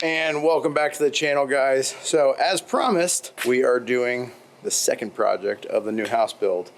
And welcome back to the channel, guys. So as promised, we are doing the second project of the new house build.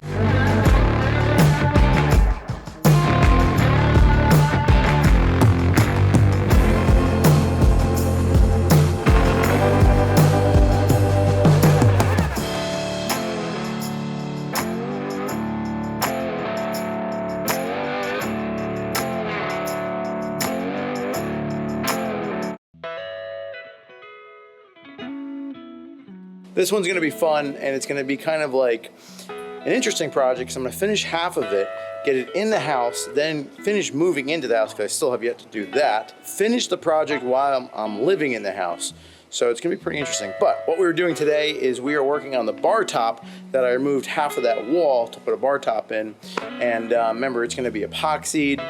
This one's gonna be fun, and it's gonna be kind of like an interesting project because I'm gonna finish half of it, get it in the house, then finish moving into the house because I still have yet to do that. Finish the project while I'm living in the house. So it's gonna be pretty interesting. But what we're doing today is we are working on the bar top that I removed half of that wall to put a bar top in. And remember, it's gonna be epoxied.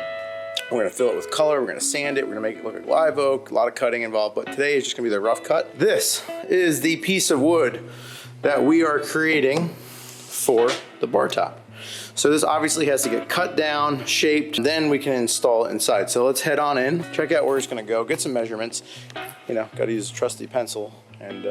We're gonna fill it with color, we're gonna sand it, we're gonna make it look like live oak, a lot of cutting involved, but today is just gonna be the rough cut. This is the piece of wood that we are creating for the bar top. So this obviously has to get cut down, shaped, then we can install it inside. So let's head on in, check out where it's gonna go, get some measurements. You know, gotta use a trusty pencil and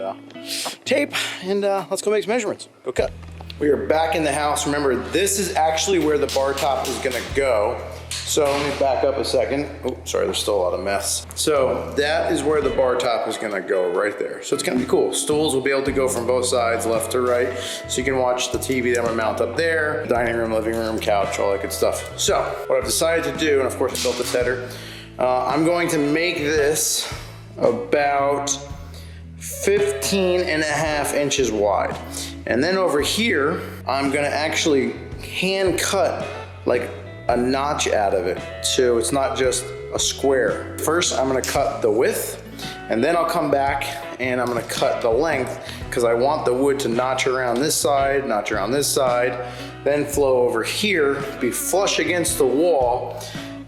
tape, and let's go make some measurements, go cut. We are back in the house. Remember, this is actually where the bar top is gonna go. So let me back up a second. Oh, sorry, there's still a lot of mess. So that is where the bar top is gonna go, right there. So it's gonna be cool. Stools will be able to go from both sides, left to right. So you can watch the TV that I'm gonna mount up there, dining room, living room, couch, all that good stuff. So what I've decided to do, and of course I built this header, I'm going to make this about 15.5 inches wide. And then over here, I'm gonna actually hand cut like a notch out of it, so it's not just a square. First, I'm gonna cut the width, and then I'll come back and I'm gonna cut the length, because I want the wood to notch around this side, notch around this side, then flow over here, be flush against the wall,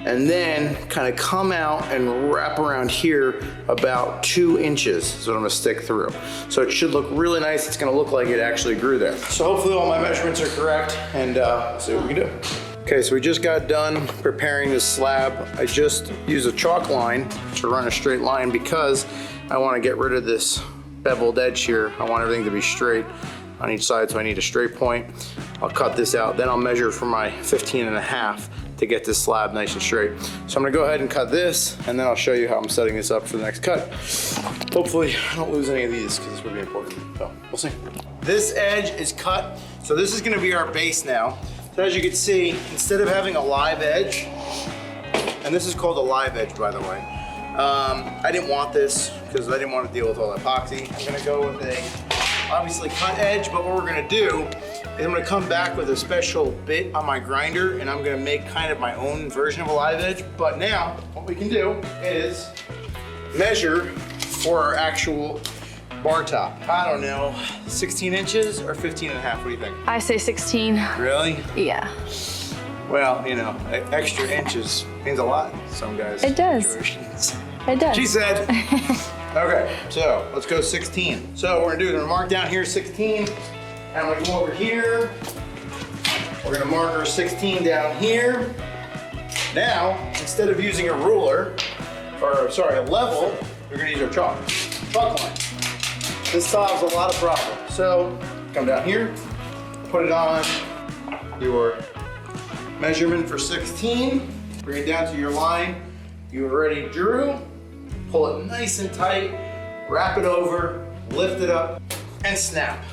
and then kind of come out and wrap around here about 2 inches. So I'm gonna stick through. So it should look really nice. It's gonna look like it actually grew there. So hopefully all my measurements are correct, and see what we can do. Okay, so we just got done preparing this slab. I just used a chalk line to run a straight line because I want to get rid of this beveled edge here. I want everything to be straight on each side, so I need a straight point. I'll cut this out, then I'll measure for my 15.5 to get this slab nice and straight. So I'm gonna go ahead and cut this, and then I'll show you how I'm setting this up for the next cut. Hopefully I don't lose any of these because this will be important, so we'll see. This edge is cut, so this is gonna be our base now. So as you can see, instead of having a live edge, and this is called a live edge, by the way, I didn't want this because I didn't want to deal with all the epoxy. I'm gonna go with a obviously cut edge, but what we're gonna do is I'm gonna come back with a special bit on my grinder, and I'm gonna make kind of my own version of a live edge. But now, what we can do is measure for our actual bar top. I don't know, 16 inches or 15.5, what do you think? I say 16. Really? Yeah. Well, you know, extra inches means a lot in some guys' It does. situations. It does. She said. Okay, so let's go 16. So what we're gonna do is we're gonna mark down here 16, and I'm gonna go over here. We're gonna mark our 16 down here. Now, instead of using a ruler, or sorry, a level, we're gonna use our chalk line. This solves a lot of problems. So come down here, put it on your measurement for 16, bring it down to your line you already drew, pull it nice and tight, wrap it over, lift it up, and snap.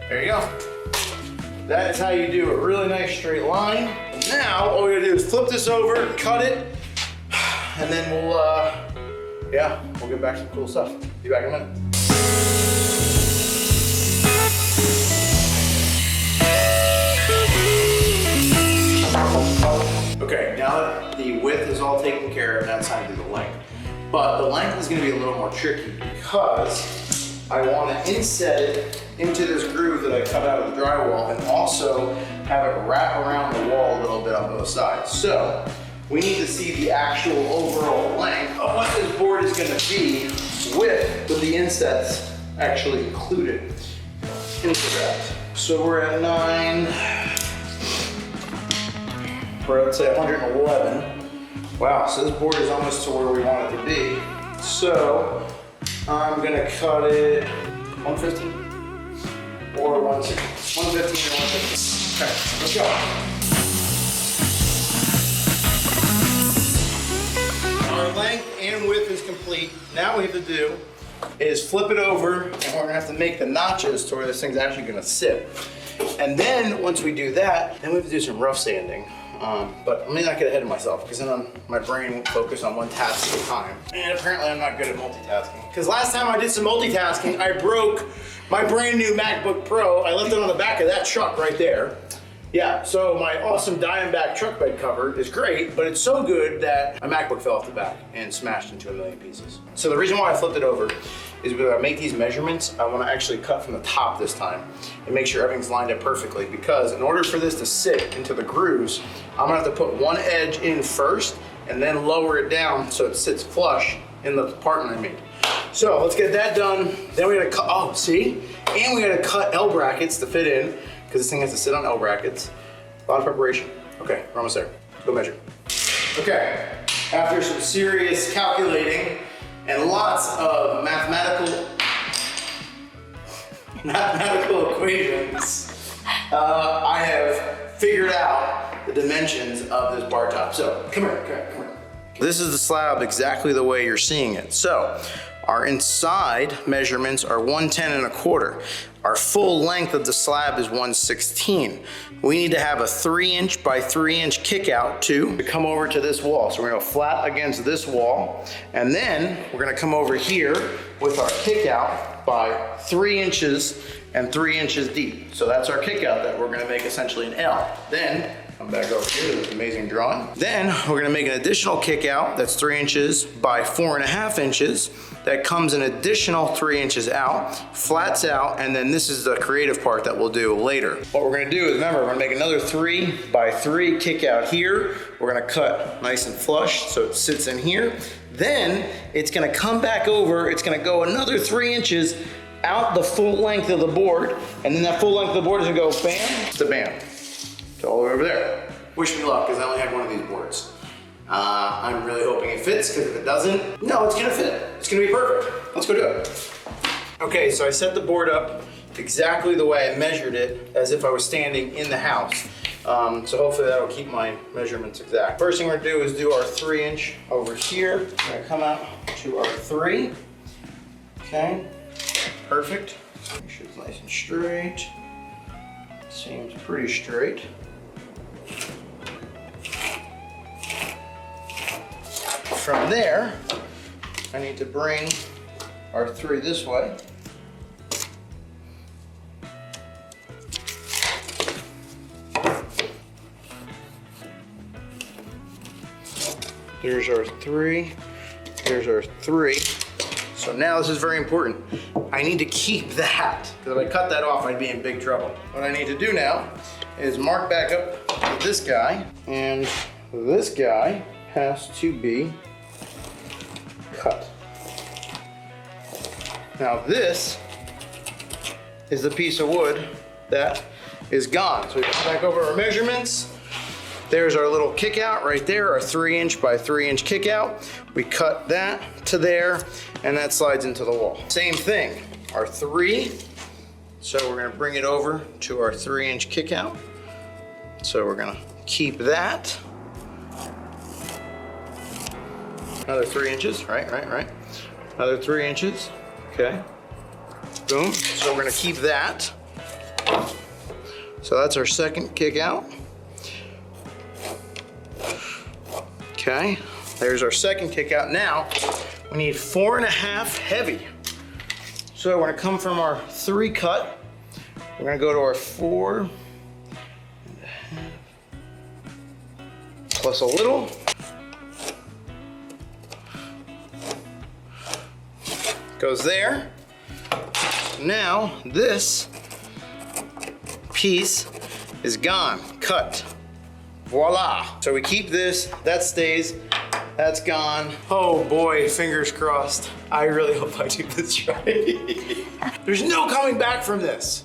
There you go. That is how you do a really nice straight line. And now all we gotta do is flip this over, cut it, and then we'll get back to some cool stuff. Be back in a minute. Okay, now that the width is all taken care of, now it's time to do the length. But the length is gonna be a little more tricky because I wanna inset it into this groove that I cut out of the drywall and also have it wrap around the wall a little bit on both sides. So we need to see the actual overall length of what this board is gonna be with the insets actually included into that. So we're at 9, we're at say 111. Wow, so this board is almost to where we want it to be. So I'm gonna cut it 115 or 160. 115 or 150. Okay, let's go. Our length and width is complete. Now what we have to do is flip it over, and we're gonna have to make the notches to where this thing's actually gonna sit. And then once we do that, then we have to do some rough sanding. But let me not get ahead of myself, because then my brain won't focus on one task at a time. And apparently I'm not good at multitasking. Because last time I did some multitasking, I broke my brand new MacBook Pro. I left it on the back of that truck right there. Yeah, so my awesome Diamondback truck bed cover is great, but it's so good that my MacBook fell off the back and smashed into a million pieces. So the reason why I flipped it over is when I make these measurements, I want to actually cut from the top this time and make sure everything's lined up perfectly, because in order for this to sit into the grooves, I'm gonna have to put one edge in first and then lower it down so it sits flush in the compartment I made. So let's get that done. Then we gotta cut, oh, see? And we gotta cut L brackets to fit in, because this thing has to sit on L brackets. A lot of preparation. Okay, we're almost there. Let's go measure. Okay, after some serious calculating and lots of mathematical equations, I have figured out the dimensions of this bar top. So, come here. This is the slab exactly the way you're seeing it. So, our inside measurements are 110 1/4. Our full length of the slab is 116. We need to have a 3" by 3" kick out to come over to this wall. So we're gonna go flat against this wall, and then we're gonna come over here with our kick out by 3 inches and 3 inches deep. So that's our kick out that we're gonna make essentially an L. Then, come back over here to this amazing drawing. Then we're gonna make an additional kick out that's 3 inches by 4.5 inches. That comes an additional 3 inches out, flats out, and then this is the creative part that we'll do later. What we're gonna do is, remember, we're gonna make another 3 by 3 kick out here. We're gonna cut nice and flush so it sits in here. Then it's gonna come back over, it's gonna go another 3 inches out the full length of the board, and then that full length of the board is gonna go bam to bam. So all the way over there. Wish me luck, because I only have one of these boards. I'm really hoping it fits, because if it doesn't, no, it's gonna fit. It's gonna be perfect. Let's go do it. Okay, so I set the board up exactly the way I measured it, as if I was standing in the house. So hopefully that'll keep my measurements exact. First thing we're gonna do is do our 3 inch over here. We're gonna come out to our 3. Okay, perfect. Make sure it's nice and straight. Seems pretty straight. From there, I need to bring our 3 this way. There's our 3, there's our 3. So now this is very important. I need to keep that, because if I cut that off, I'd be in big trouble. What I need to do now is mark back up with this guy, and this guy has to be cut. Now this is the piece of wood that is gone. So we come back over our measurements. There's our little kick out right there, our 3 inch by 3 inch kick out. We cut that to there, and that slides into the wall. Same thing, our 3. So we're gonna bring it over to our 3 inch kick out. So we're gonna keep that. Another 3 inches, right. Another 3 inches, okay. Boom, so we're gonna keep that. So that's our second kick out. Okay, there's our second kick out. Now, we need 4.5 heavy. So we're gonna come from our 3 cut. We're gonna go to our 4.5 plus a little. Goes there. Now, this piece is gone, cut. Voila. So we keep this, that stays, that's gone. Oh boy, fingers crossed. I really hope I do this right. There's no coming back from this.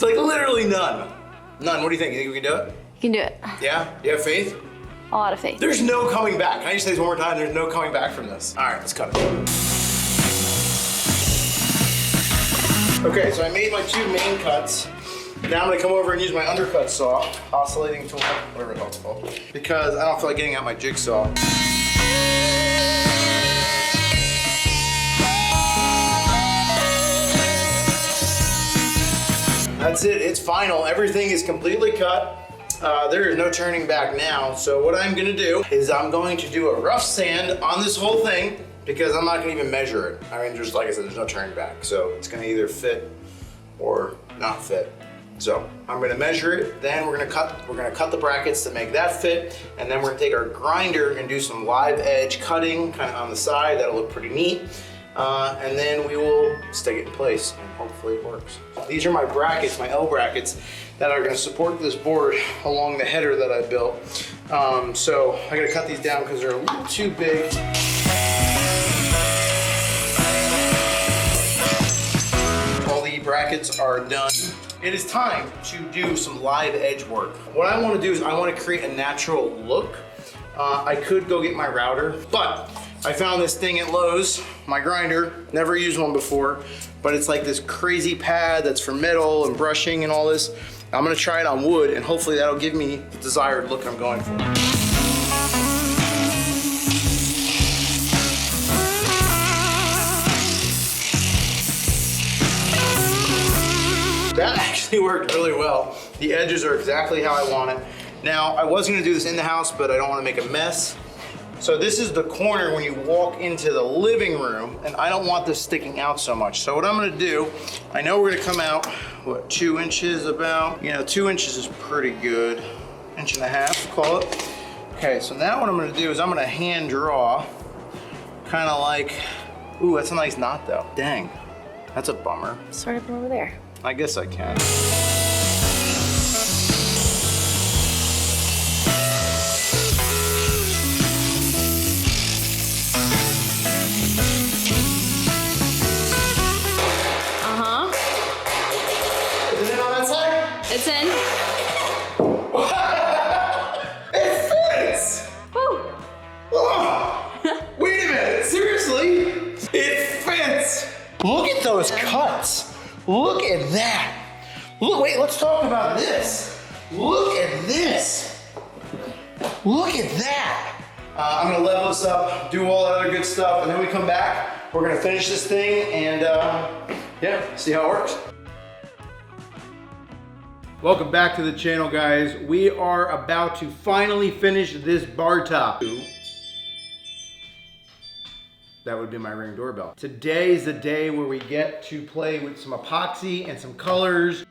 Like literally none. None, what do you think? You think we can do it? You can do it. Yeah? You have faith? a lot of faith. There's no coming back. Can I just say this one more time? There's no coming back from this. All right, let's cut it. Okay, so I made my 2 main cuts. Now I'm gonna come over and use my undercut saw, oscillating tool, whatever the hell it's called, because I don't feel like getting out my jigsaw. That's it, it's final. Everything is completely cut. There is no turning back now. So what I'm gonna do is I'm going to do a rough sand on this whole thing because I'm not gonna even measure it. I mean, just like I said, there's no turning back. So it's gonna either fit or not fit. So I'm gonna measure it, then we're gonna cut the brackets to make that fit, and then we're gonna take our grinder and do some live edge cutting kind of on the side. That'll look pretty neat. And then we will stick it in place and hopefully it works. These are my brackets, my L brackets that are gonna support this board along the header that I built. So I gotta cut these down because they're a little too big. All the brackets are done. It is time to do some live edge work. What I wanna do is I wanna create a natural look. I could go get my router, but I found this thing at Lowe's, my grinder, never used one before, but it's like this crazy pad that's for metal and brushing and all this. I'm gonna try it on wood and hopefully that'll give me the desired look I'm going for. That actually worked really well. The edges are exactly how I want it. Now, I was gonna do this in the house, but I don't wanna make a mess. So this is the corner when you walk into the living room, and I don't want this sticking out so much. So what I'm gonna do, I know we're gonna come out, what, 2 inches about? You know, 2 inches is pretty good. 1.5 inches, call it. Okay, so now what I'm gonna do is I'm gonna hand draw, kind of like, ooh, that's a nice knot though. Dang, that's a bummer. Sort of over there. I guess I can. It's in. It fits! Woo! Oh, wait a minute, seriously? It fits! Look at those cuts. Look at that. Look, wait, let's talk about this. Look at this. Look at that. I'm gonna level this up, do all that other good stuff, and then we come back. We're gonna finish this thing and yeah, see how it works. Welcome back to the channel, guys. We are about to finally finish this bar top. That would be my Ring doorbell. Today is the day where we get to play with some epoxy and some colors.